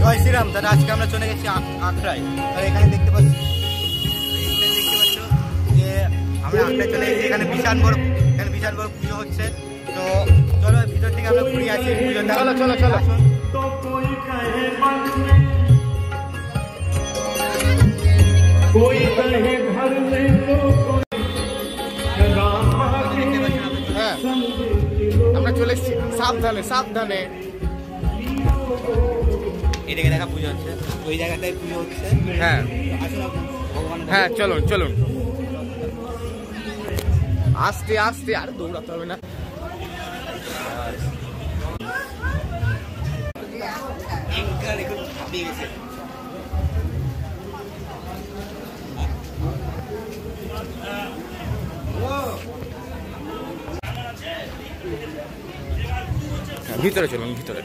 জয় শ্রীরাম দাদা। আজকে আমরা চলে গেছি আখড়ায়। আর এখানে দেখতে পাচ্ছ যে আমরা আখড়ায় চলে গেছি। এখানে বিশাল বড় পুজো হচ্ছে। তো চলো ভিতর থেকে আমরা ঘুরে আসি পুজোটা। চলো চলো চলো। হ্যাঁ আমরা চলে এসেছি। সাবধানে সাবধানে। এদিকে দেখা পুজো হচ্ছে, ওই জায়গাটায় পুজো হচ্ছে। হ্যাঁ হ্যাঁ চলুন চলুন। আস্তে আস্তে, আর দৌড়াতে হবে না। ভিতরে চলুন ভিতরে।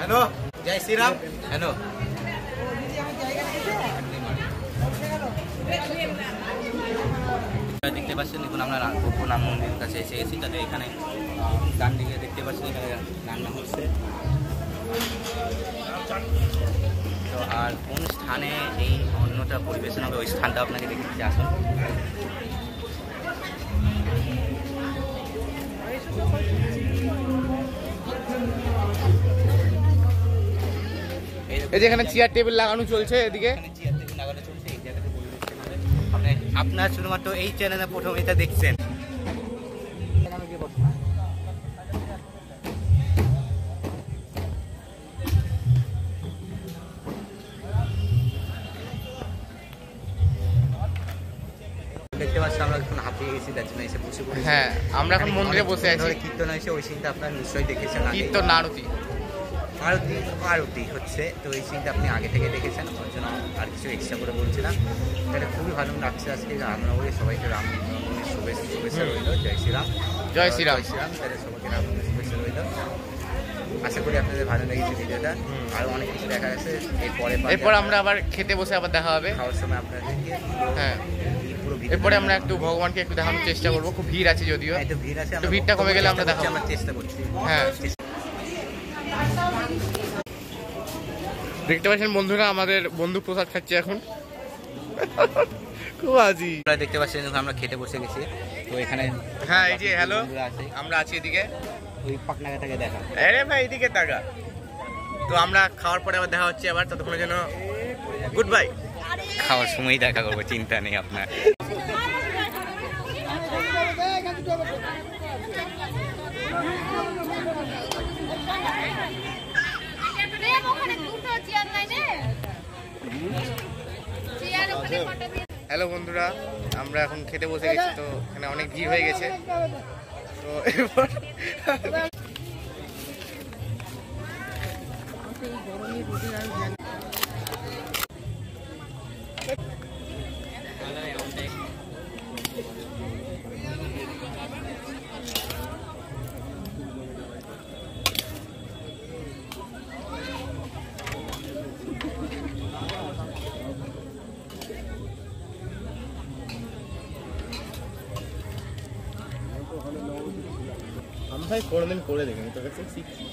हेलो जय श्री राम। हेलो দেখতে পাচ্ছেন এখন আমরা রাম মন্দিরের কাছে এসে গেছি। তাহলে এখানে ডান দিকে দেখতে পাচ্ছেন এখানে রান্না হচ্ছে। তো আর কোন স্থানে এই অন্নটা পরিবেশন হবে ওই স্থানটা আপনাকে দেখতে আসুন। এই যে এখানে চেয়ার টেবিল লাগানো চলছে। এদিকে চেয়ার টেবিল লাগানো চলছে। এই জায়গাতে আপনার শুধুমাত্র এই চ্যানেলে প্রথম এটা দেখছেন। দেখতে পাচ্ছি আমরা এখন হাঁপিয়ে গেছি, তার জন্য এসে বসে পড়েছি। হ্যাঁ আমরা এখন মন্দিরে বসে আছি। কীর্তন হয়েছে, ওই সিনটা আপনারা নিশ্চয়ই দেখেছেন। কীর্তন আরতি হচ্ছে। তো এই সিনটা আপনি আগে থেকে দেখেছেন, ওর জন্য আর কিছু এক্সট্রা করে বলছিলাম। তাহলে খুবই ভালো লাগছে আজকে রামনবমী। সবাইকে রামনবমীর শুভেচ্ছা রইল। জয় শ্রীরাম জয় শ্রীরাম শ্রীরাম। তাহলে সবাইকে রামনবমীর শুভেচ্ছা রইল। আশা করি আপনাদের ভালো লেগেছে ভিডিওটা। আরও অনেক কিছু দেখা গেছে। এরপর আমরা আবার খেতে বসে আবার দেখা হবে খাওয়ার সময় আপনাদেরকে। হ্যাঁ এরপরে আমরা একটু ভগবানকে একটু দেখানোর চেষ্টা করবো। খুব ভিড় আছে, যদিও একটু ভিড় আছে, ভিড়টা কমে গেলে আমরা দেখাবো। আমরা চেষ্টা করছি। হ্যাঁ দেখতে পাচ্ছেন বন্ধুরা, আমাদের বন্ধু প্রসাদ খাচ্ছে এখন। খুব আজি দেখতে পাচ্ছেন আমরা খেতে বসে গেছি। তো এখানে হ্যাঁ এই যে হ্যালো আমরা আছি এদিকে। ওই পাকনাগাটাকে দেখা। আরে ভাই এদিকে তাকা। তো আমরা খাওয়ার পরে আবার দেখা হচ্ছে আবার। ততক্ষণের জন্য গুড বাই। খাওয়ার সময় দেখা করবো, চিন্তা নেই আপনার। হ্যালো বন্ধুরা, আমরা এখন খেতে বসে গেছি। তো এখানে অনেক ভিড় হয়ে গেছে। তো এরপর আমি ভাই কোনোদিন করে দেখিনি, তোর কাছে শিখছি।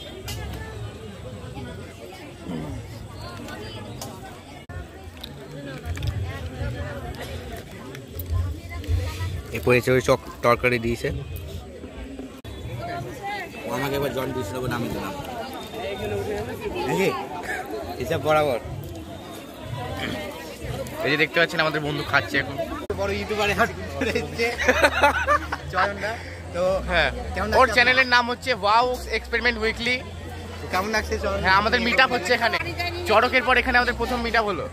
এরপরে ওই তরকারি দিয়েছে, আমাকে এবার জন দিয়েছিল বলে আমি দিলাম হিসাব বরাবর। এই যে দেখতে পাচ্ছেন আমাদের বন্ধু খাচ্ছে এখন, বড় ইউটিউবারে চয়নদা। তো হ্যাঁ, ওর চ্যানেলের নাম হচ্ছে ওয়াও এক্সপেরিমেন্ট উইকলি। কেমন লাগছে? হ্যাঁ, আমাদের মিট আপ হচ্ছে এখানে চড়কের পর। এখানে আমাদের প্রথম মিট আপ হলো,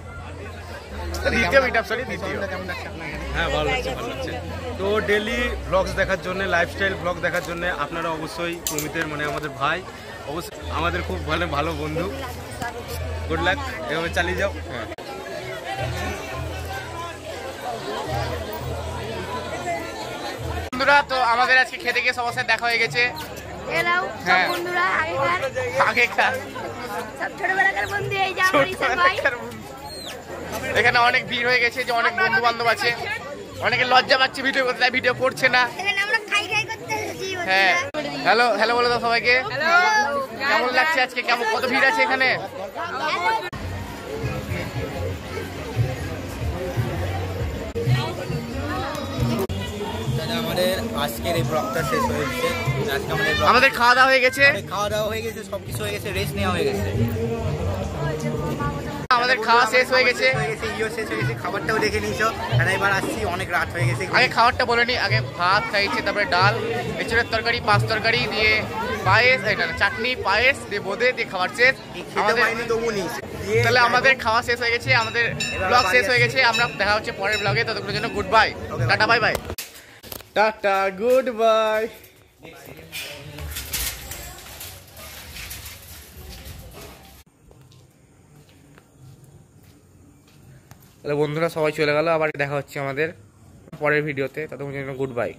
দ্বিতীয় মিট আপ, সরি দ্বিতীয়। কেমন লাগছে আপনার? হ্যাঁ, ভালো লাগছে, ভালো লাগছে। তো ডেলি ব্লগস দেখার জন্য, লাইফস্টাইল ব্লগ দেখার জন্য আপনারা অবশ্যই প্রমিতের মানে আমাদের ভাই, অবশ্যই আমাদের খুব ভালো ভালো বন্ধু। গুড লাক, এভাবে চালিয়ে যাও। হ্যাঁ, বন্ধুরা, তো আমাদের আজকে খেতে গিয়ে সবার সাথে দেখা হয়ে গেছে। হ্যাঁ বন্ধুরা, আগেকার সব ছোটবেলাকার বন্ধু, এই যে আমার ঈশান ভাই। এখানে অনেক ভিড় হয়ে গেছে, যে অনেক বন্ধু বান্ধব আছে। অনেকে লজ্জা পাচ্ছে ভিডিও করতে, তাই ভিডিও করছে না। এখানে আমরা খাই করতে এসেছি। হ্যাঁ, হ্যালো হ্যালো বলে দাও সবাইকে। কেমন লাগছে আজকে? কেমন, কত ভিড় আছে এখানে? আমাদের আজকের এই ব্লগটা শেষ হয়েছে। আজকে আমাদের খাওয়া দাওয়া হয়ে গেছে, খাওয়া দাওয়া হয়ে গেছে, সবকিছু হয়ে গেছে, রেস্ট নেওয়া হয়ে গেছে। আমাদের খাওয়া শেষ হয়ে গেছে, ইও শেষ হয়ে গেছে, খাবারটাও দেখে নিয়েছো। আর এবার আসছি, অনেক রাত হয়ে গেছে। আগে খাবারটা বলে নি। আগে ভাত খাইছে, তারপরে ডাল, এঁচড়ের তরকারি, পাঁচ তরকারি দিয়ে পায়েস, চাটনি, পায়েস দিয়ে বোঁদে দিয়ে খাবার শেষ আমাদের। তাহলে আমাদের খাওয়া শেষ হয়ে গেছে, আমাদের ব্লগ শেষ হয়ে গেছে। আমরা দেখা হচ্ছে পরের ব্লগে, ততক্ষণের জন্য good bye, tata bye bye, tata good bye. তাহলে বন্ধুরা সবাই চলে গেল, আবার দেখা হচ্ছে আমাদের পরের ভিডিওতে, ততক্ষণের জন্য গুড বাই।